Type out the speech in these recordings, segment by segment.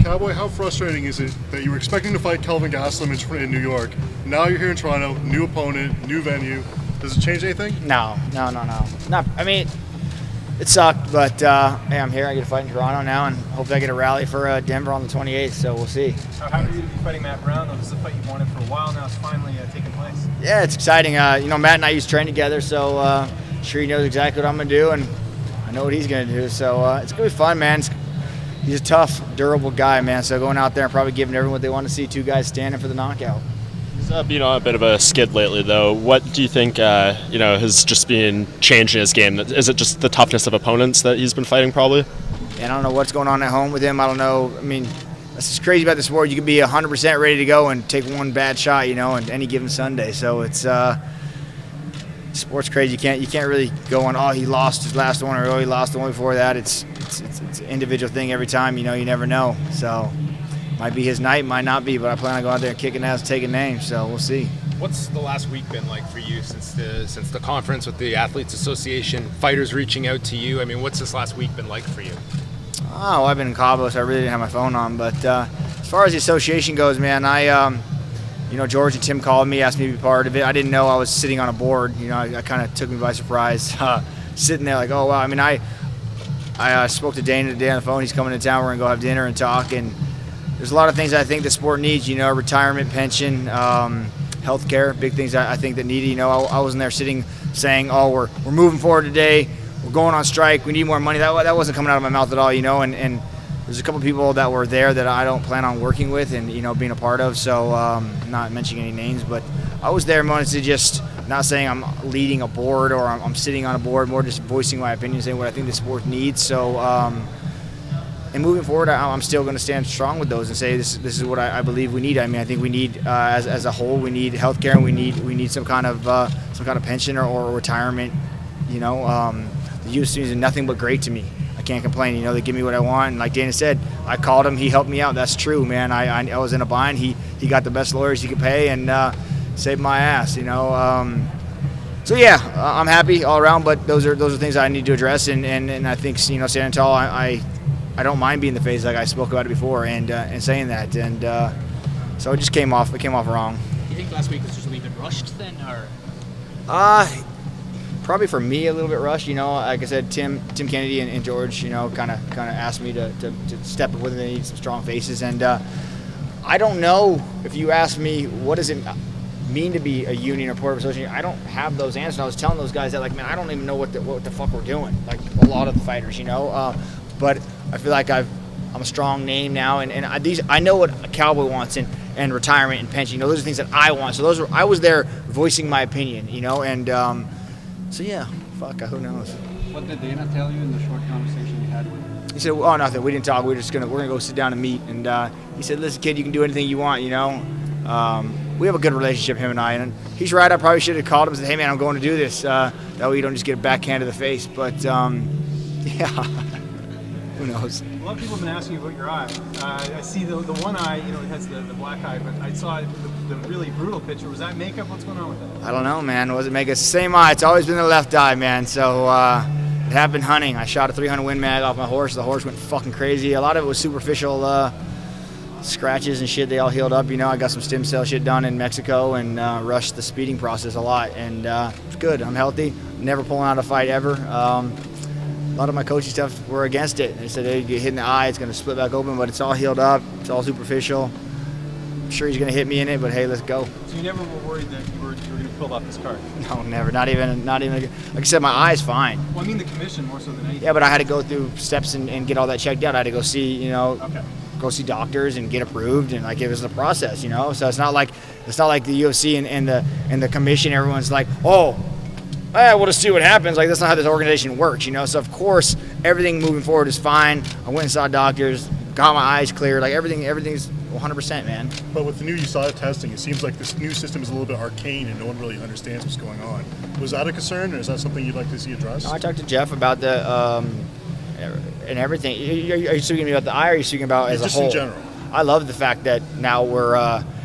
Cowboy, how frustrating is it that you were expecting to fight Kelvin Gastelum in New York? Now you're here in Toronto, new opponent, new venue. Does it change anything? No. I mean, it sucked, but hey, I'm here. I get to fight in Toronto now, and hopefully I get a rally for Denver on the 28th, so we'll see. How happy are you to be fighting Matt Brown, though? This is a fight you've wanted for a while now. It's finally taking place. Yeah, it's exciting. Matt and I used to train together, so sure he knows exactly what I'm going to do, and I know what he's going to do. So it's going to be fun, man. He's a tough, durable guy, man. So going out there and probably giving everyone what they want to see, two guys standing for the knockout. He's been on a bit of a skid lately, though. What do you think, has just been changed in his game? Is it just the toughness of opponents that he's been fighting, probably? And I don't know what's going on at home with him. I don't know. I mean, that's what's crazy about the sport. You can be 100% ready to go and take one bad shot, on any given Sunday. So it's sport's crazy. You can't really go on, oh, he lost his last one, or oh, he lost the one before that. It's an individual thing every time. You never know. So might be his night, might not be, but I plan on going out there and kicking ass, taking names. So we'll see. What's the last week been like for you since the conference with the Athletes Association, fighters reaching out to you? I mean, what's this last week been like for you? Oh, I've been in Cabo, so I really didn't have my phone on. But as far as the association goes, man, George and Tim called me, asked me to be part of it. I didn't know I was sitting on a board. I kind of took me by surprise, sitting there like, oh, wow. I mean, I spoke to Dana today on the phone. He's coming to town. We're going to go have dinner and talk. And there's a lot of things I think the sport needs, retirement, pension, healthcare, big things I think that needed. I wasn't there sitting saying, oh, we're moving forward today. We're going on strike. We need more money. That wasn't coming out of my mouth at all, and there's a couple people that were there that I don't plan on working with and, being a part of. So not mentioning any names, but I was there mostly just not saying I'm leading a board or I'm sitting on a board, more just voicing my opinion, saying what I think the sport needs. So and moving forward, I'm still going to stand strong with those and say this is what I believe we need. I mean, I think we need as a whole, we need healthcare, and we need some kind of pension or retirement. The UFC is nothing but great to me. I can't complain. They give me what I want, and like Dana said, I called him. He helped me out. That's true, man. I was in a bind. He got the best lawyers he could pay and saved my ass. So yeah, I'm happy all around. But those are things I need to address, and I think standing tall, I don't mind being the face, like I spoke about it before, and saying that, and so it just came off wrong. You think last week was just a little bit rushed then, or? Probably for me a little bit rushed. Like I said, Tim Kennedy and George, kind of asked me to step up with it. They need some strong faces, and I don't know if you ask me what does it mean to be a union or part of association. I don't have those answers. I was telling those guys that, like, man, I don't even know what the fuck we're doing. Like a lot of the fighters, but I feel like I'm a strong name now, and I know what a Cowboy wants and retirement and pension. Those are things that I want. So I was there voicing my opinion, and. So yeah, who knows? What did Dana tell you in the short conversation you had with him? He said, "Oh, nothing. We didn't talk. We're gonna go sit down and meet." And he said, "Listen, kid, you can do anything you want. We have a good relationship, him and I. And he's right. I probably should have called him and said, 'Hey, man, I'm going to do this.' That way you don't just get a backhand to the face." But yeah, who knows? A lot of people have been asking you about your eye. I see the one eye, it has the black eye, but I saw the really brutal picture. Was that makeup? What's going on with that? I don't know, man. Was it makeup? It's the same eye. It's always been the left eye, man. So it happened hunting. I shot a 300 Win Mag off my horse. The horse went fucking crazy. A lot of it was superficial scratches and shit. They all healed up. I got some stem cell shit done in Mexico and rushed the speeding process a lot. And it's good. I'm healthy. Never pulling out a fight ever. A lot of my coaching stuff were against it. They said, hey, you get hit in the eye, it's going to split back open, but it's all healed up. It's all superficial. I'm sure he's going to hit me in it, but hey, let's go. So you never were worried that you were going to pull off this card? No, never. Not even. Like I said, my eye's fine. Well, I mean the commission more so than anything. Yeah, but I had to go through steps and get all that checked out. I had to go see, go see doctors and get approved, and like it was the process, So it's not like the UFC and the commission. Everyone's like, oh. We'll just see what happens. Like, that's not how this organization works, So, of course, everything moving forward is fine. I went and saw doctors, got my eyes cleared. Like, everything's 100%, man. But with the new USADA testing, it seems like this new system is a little bit arcane and no one really understands what's going on. Was that a concern, or is that something you'd like to see addressed? I talked to Jeff about the and everything. Are you speaking about the eye, or are you speaking about as a whole? Just in general. I love the fact that now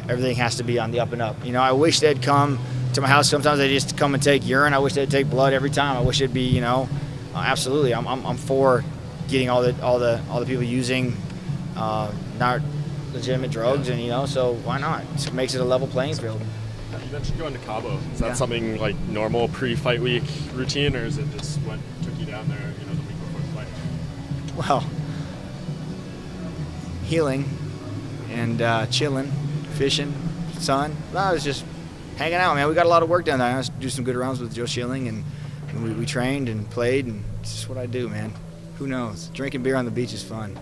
everything has to be on the up and up. I wish they'd come to my house. Sometimes they just come and take urine. I wish they'd take blood every time. I wish it'd be, absolutely. I'm for getting all the people using not legitimate drugs, and so why not? It makes it a level playing field. You mentioned going to Cabo. Is that Yeah. something like normal pre-fight week routine, or is it just what took you down there, the week before the fight? Well, healing and chilling, fishing, sun. No, I was just hanging out, man. We got a lot of work done there. I was do some good rounds with Joe Schilling, and we trained and played, and it's just what I do, man. Who knows? Drinking beer on the beach is fun.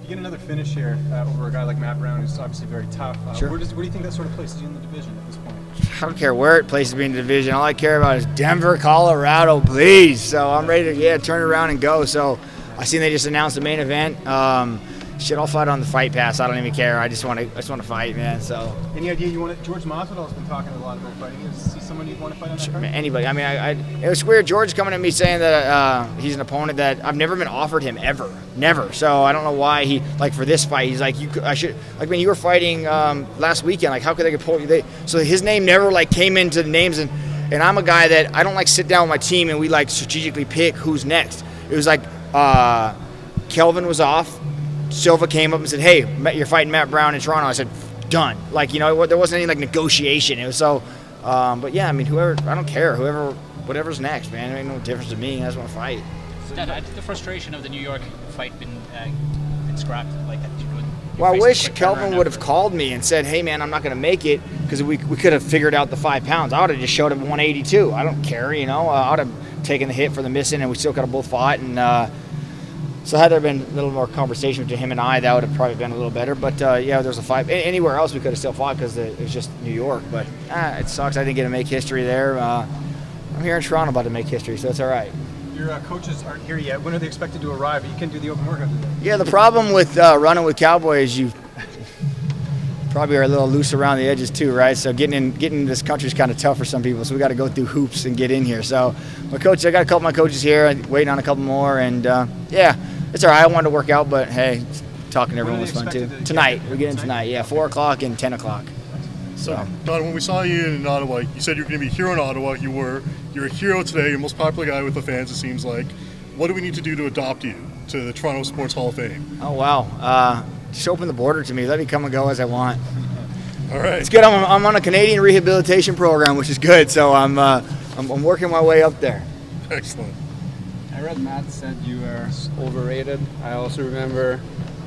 You get another finish here over a guy like Matt Brown, who's obviously very tough. Sure. Where do you think that sort of places you in the division at this point? I don't care where it places me in the division. All I care about is Denver, Colorado, please. So I'm ready to turn it around and go. So I seen they just announced the main event. Shit, I'll fight on the Fight Pass. I don't even care. I just want to fight, man. So Any idea you want to? George Masvidal's been talking a lot about fighting. Is he someone you'd want to fight on that card? anybody. I mean, it was weird. George coming to me saying that he's an opponent that I've never been offered him ever, never. So I don't know why he for this fight. He's like, I should when you were fighting last weekend. Like, how could they get pulled? So his name never came into the names, and I'm a guy that I don't sit down with my team and we strategically pick who's next. It was Kelvin was off. Silva came up and said, "Hey, you're fighting Matt Brown in Toronto." I said, "Done." There wasn't any negotiation. It was so. But yeah, I mean, whoever. I don't care. Whatever's next, man. It ain't no difference to me. I just want to fight. Had the frustration of the New York fight been scrapped like that? Well, I wish Kelvin would have called me and said, "Hey, man, I'm not going to make it," because we could have figured out the 5 pounds. I would have just showed him 182. I don't care, I would have taken the hit for the missing, and we still could have both fought. And so had there been a little more conversation between him and I, that would have probably been a little better. But there's a fight. Anywhere else we could have still fought because it was just New York. But it sucks. I didn't get to make history there. I'm here in Toronto about to make history, so it's all right. Your coaches aren't here yet. When are they expected to arrive? You can do the open workout today. Yeah, the problem with running with Cowboy is you probably are a little loose around the edges too, right? So getting in this country is kind of tough for some people. So we got to go through hoops and get in here. So I got a couple of my coaches here, waiting on a couple more, and it's all right. I wanted to work out, but hey, talking to everyone was fun too. Tonight, we get in tonight. Yeah, 4 o'clock and 10 o'clock. So, Don, when we saw you in Ottawa, you said you were going to be a hero in Ottawa. You're a hero today. You're the most popular guy with the fans, it seems like. What do we need to do to adopt you to the Toronto Sports Hall of Fame? Oh, wow. Just open the border to me. Let me come and go as I want. All right. It's good. I'm on a Canadian rehabilitation program, which is good. So I'm working my way up there. Excellent. I read Matt said you are overrated. I also remember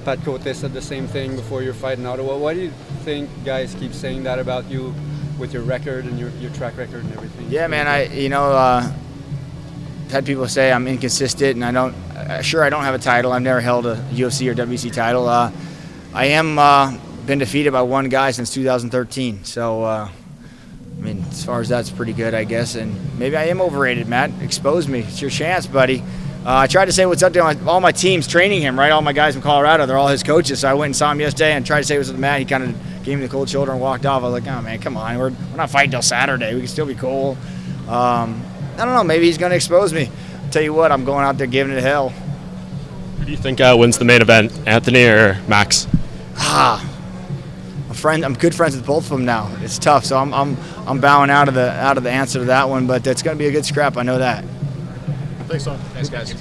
Pat Cote said the same thing before your fight in Ottawa. Why do you think guys keep saying that about you with your record and your track record and everything? Yeah, man. Had people say I'm inconsistent, and I don't have a title. I've never held a UFC or WC title. I am been defeated by one guy since 2013. So, as far as that's pretty good, I guess. And maybe I am overrated, Matt. Expose me. It's your chance, buddy. I tried to say what's up to all my teams training him, right? All my guys from Colorado, they're all his coaches. So I went and saw him yesterday and tried to say what's up to Matt. He kind of gave me the cold shoulder and walked off. I was like, oh, man, come on. We're not fighting till Saturday. We can still be cool. I don't know. Maybe he's going to expose me. I'll tell you what, I'm going out there giving it hell. Who do you think wins the main event, Anthony or Max? I'm good friends with both of them now. It's tough, so I'm bowing out of the answer to that one, but it's going to be a good scrap. I know that. Thanks, Don. Thanks, guys.